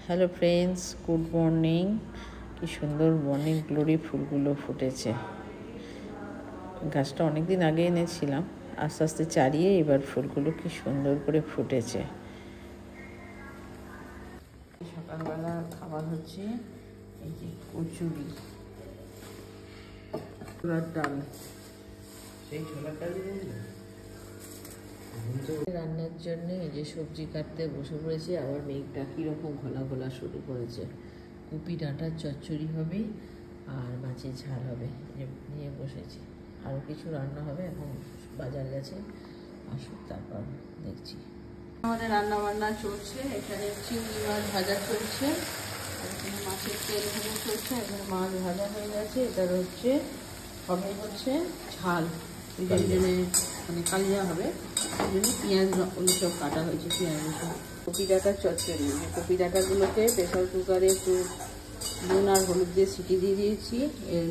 Hello friends, good morning. কি সুন্দর morning glory ফুলগুলো ফুটেছে। গাছটা অনেক দিন আগে এনেছিলাম, আস্তে আস্তে চারিয়ে এবার ফুলগুলো কি সুন্দর করে ফুটেছে। সকালবেলা খাবার হচ্ছে এই যে কচুরি, ছোলার ডাল। সেই ছোলার ডাল রান্নার জন্য এই যে সবজি কাটতে বসে পড়েছি। আবার মেঘটা কীরকম ঘোলা ঘোলা শুরু করেছে। কপি ডাঁটার চচ্চড়ি হবে আর মাছের ঝাল হবে, নিয়ে বসেছি। আরও কিছু রান্না হবে, এখন বাজার গেছে, আসুক তারপর দেখছি। আমাদের রান্না বান্না চলছে। এখানে চিংড়ি মাছ ভাজা চলছে, এখানে মাছের তেল ভাজা চলছে, এখানে মাছ ভাজা হয়ে গেছে। এটার হচ্ছে হবে হচ্ছে ঝাল, মানে কালিয়া হবে, ওই জন্য পেঁয়াজ ওই সব কাটা হয়েছে, পেঁয়াজ সব। কপি ডাঁটার চচ্চড়ি, কপি ডাঁটাগুলোকে প্রেসার কুকারে একটু নুন আর হলুদ দিয়ে সিটি দিয়ে দিয়েছি। এর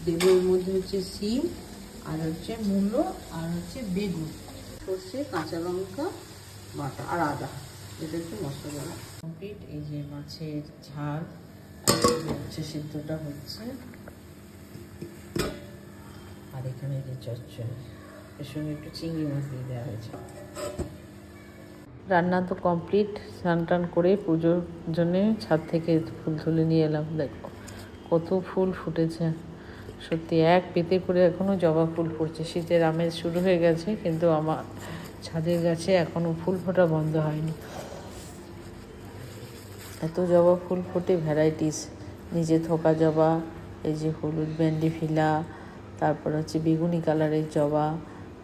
দেবো এর মধ্যে হচ্ছে সিম আর হচ্ছে মূলো আর হচ্ছে বেগুন, সর্ষে, কাঁচা লঙ্কা বাটা আর আদা, এটা একটু মশলা কমপ্লিট। এই যে মাছের ঝাল হচ্ছে, সিদ্ধটা হচ্ছে, আর এখানে যে চচ্চড়ি, এর সঙ্গে একটু চিংড়ি মাছ দিয়ে দেওয়া হয়েছে। রান্না তো কমপ্লিট। স্নান টান করে পুজোর জন্যে ছাদ থেকে ফুল তুলে নিয়ে এলাম। দেখো কত ফুল ফুটেছে, সত্যি এক পেতে করে এখনও জবা ফুল ফুটছে। শীতের আমেজ শুরু হয়ে গেছে, কিন্তু আমার ছাদের গাছে এখনও ফুল ফোটা বন্ধ হয়নি। এত জবা ফুল ফোটে, ভ্যারাইটিস, নিজে থোকা জবা, এই যে হলুদ ভেন্ডি ফিলা, তারপর হচ্ছে বেগুনি কালারের জবা,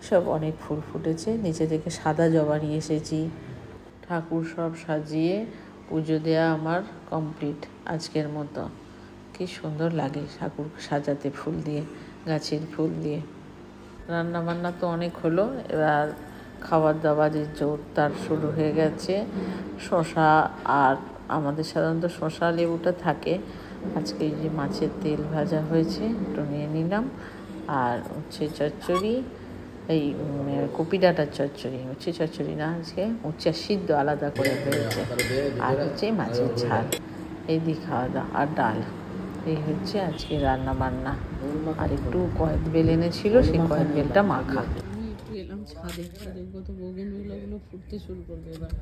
সব অনেক ফুল ফুটেছে। নিচে থেকে সাদা জবা নিয়ে এসেছি। ঠাকুর সব সাজিয়ে পুজো দেওয়া আমার কমপ্লিট আজকের মতো। কি সুন্দর লাগে ঠাকুর সাজাতে ফুল দিয়ে, গাছের ফুল দিয়ে। রান্না বান্না তো অনেক হলো, এবার খাবার দাবারের জোর তার শুরু হয়ে গেছে। শশা, আর আমাদের সাধারণত শশা লেবুটা থাকে। আজকে এই যে মাছের তেল ভাজা হয়েছে, একটু নিয়ে নিলাম। আর হচ্ছে চচ্চড়ি, এই কপি ডাঁটার চচ্চড়ি, উচ্ছে চচ্চড়ি না, আজকে উচ্ছে সিদ্ধ আলাদা করে হয়েছে, আর হচ্ছে মাছের ঝাল, এই দিয়ে খাওয়া দাওয়া, আর ডাল। এই হচ্ছে আজকে রান্না বান্না। আর একটু কয়েক বেল এনেছিল, সেই কয়েক বেলটা মাখা। আমি একটু এলাম ছাদে, ছাদে কত বোগেনভিলিয়াগুলো ফুটতে শুরু করবে এবার।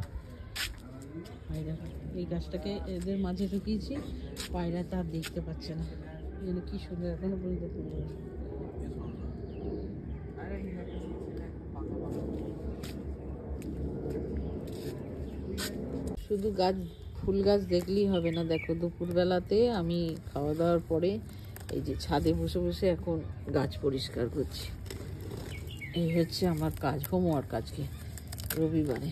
এই গাছটাকে এদের মাঝে ঢুকিয়েছি, পায়রা তার দেখতে পাচ্ছে না, যেন কি সুন্দর এখনো পর্যন্ত ফুটবে। শুধু গাছ, ফুল গাছ দেখলেই হবে না। দেখো দুপুরবেলাতে আমি খাওয়া দাওয়ার পরে এই যে ছাদে বসে বসে এখন গাছ পরিষ্কার করছি। এই হচ্ছে আমার কাজ, হোমওয়ার্ক আজকে রবিবারে।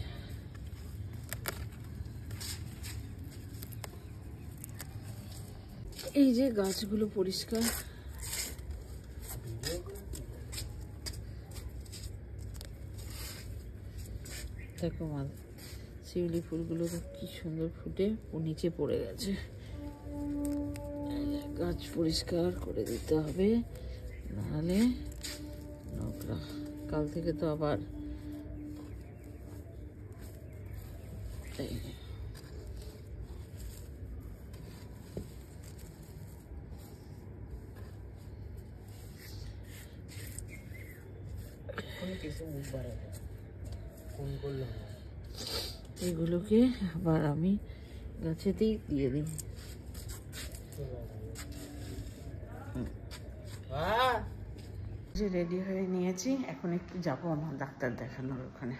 এই যে গাছগুলো পরিষ্কার, দেখো মা, শিউলি ফুলগুলো তো কি সুন্দর ফুটে ও নিচে পড়ে গেছে। গাছ পরিষ্কার করে দিতে হবে, নাহলে নোংরা। কাল থেকে তো আবার এগুলোকে আবার আমি গাছেতেই দিয়ে দিই। যে রেডি হয়ে নিয়েছি, এখন একটু যাবো আমার ডাক্তার দেখানোর ওখানে।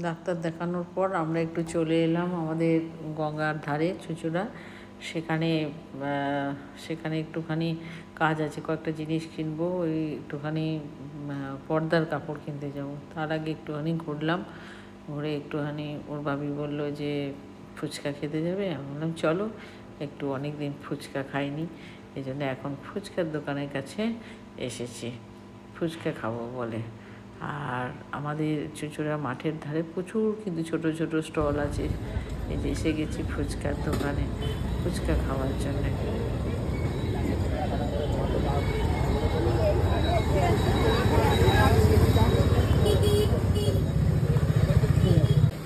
ডাক্তার দেখানোর পর আমরা একটু চলে এলাম আমাদের গঙ্গার ধারে চুঁচুড়া। সেখানে একটুখানি কাজ আছে, কয়েকটা জিনিস কিনবো। ওই একটুখানি পর্দার কাপড় কিনতে যাব। তার আগে একটুখানি ঘুরলাম, ঘুরে একটুখানি ওর ভাবি বললো যে ফুচকা খেতে যাবে। আমি বললাম চলো। একটু অনেক দিন ফুচকা খাইনি, এই জন্য এখন ফুচকার দোকানের কাছে এসেছি, ফুচকা খাবো বলে। আর আমাদের চুঁচুড়া মাঠের ধারে প্রচুর কিন্তু ছোট ছোট স্টল আছে, এই যে এসে গেছি ফুচকার দোকানে ফুচকা খাওয়ার জন্য।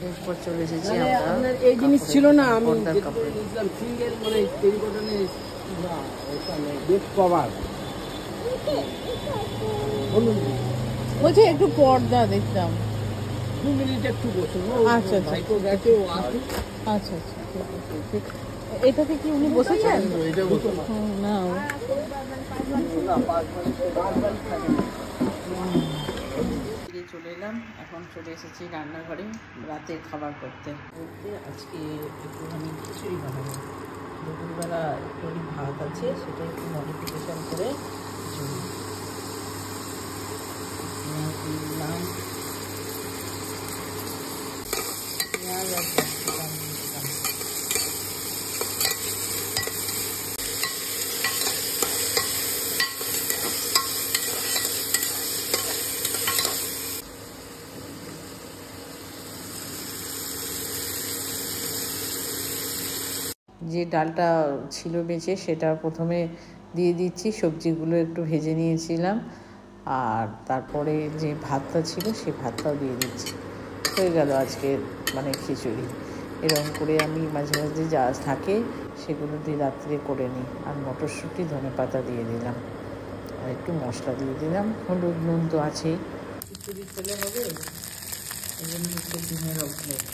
এরপর চলে এসেছি আমরা, এই জিনিস ছিল না, আমি পর্দার কাপড় সিঙ্গেল মানে টেরিকটনের বেস্ট কভার বলছি একটু পর্দা দেখতাম। 2 মিনিট একটু বসুন। আচ্ছা আচ্ছা ভাইকো গেছে, ও আসুক। আচ্ছা আচ্ছা ঠিক আছে। এটাতে কি উনি বসেছেন? এটা বসুন না চলে এলাম, এখন চলে এসেছি রান্নাঘরে রাতের খাবার করতে। আজকে একটুখানি খিচুড়ি বানাবো। দুপুরবেলা একটু ভাত আছে, সেটা একটু মডিফিকেশান করে খিচুড়ি দিলাম, পেঁয়াজ আর ক্যাপসিকাম দিয়েছিলাম। যে ডালটা ছিল বেঁচে সেটা প্রথমে দিয়ে দিচ্ছি, সবজিগুলো একটু ভেজে নিয়েছিলাম, আর তারপরে যে ভাতটা ছিল সেই ভাতটাও দিয়ে দিচ্ছি। হয়ে গেল আজকে মানে খিচুড়ি। এরকম করে আমি মাঝে মাঝে যা থাকে সেগুলো দিয়ে রাত্রে করে নিই। আর মটরশুঁটি ধনেপাতা দিয়ে দিলাম, আর একটু মশলা দিয়ে দিলাম, হলুদ নুন তো আছেই। খিচুড়ি খেলে হবে, এই জন্য একটু ডিমের অভ্যেস।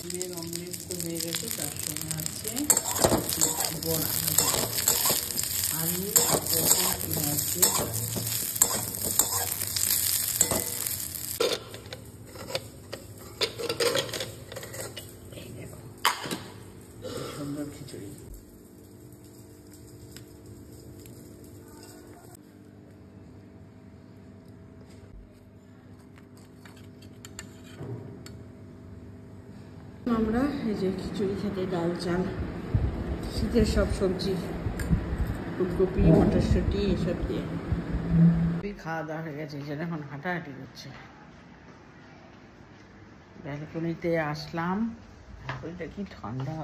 ডিমের অমলেট তো হয়ে গেছে, তার সঙ্গে আছে বড়া, আলু আর পটল আছে। এই দেখো সুন্দর খিচুড়ি। আমরা এই যে খিচুড়ি খেতে ডাল চাল, শীতের সব সবজি, ফুলকপি মটরশুঁটি এসব দিয়ে খাওয়া দাওয়া হয়ে গেছে, এই জন্য এখন হাঁটাহাঁটি করছে। ব্যালকনিতে আসলাম, ওইটা কি ঠান্ডা।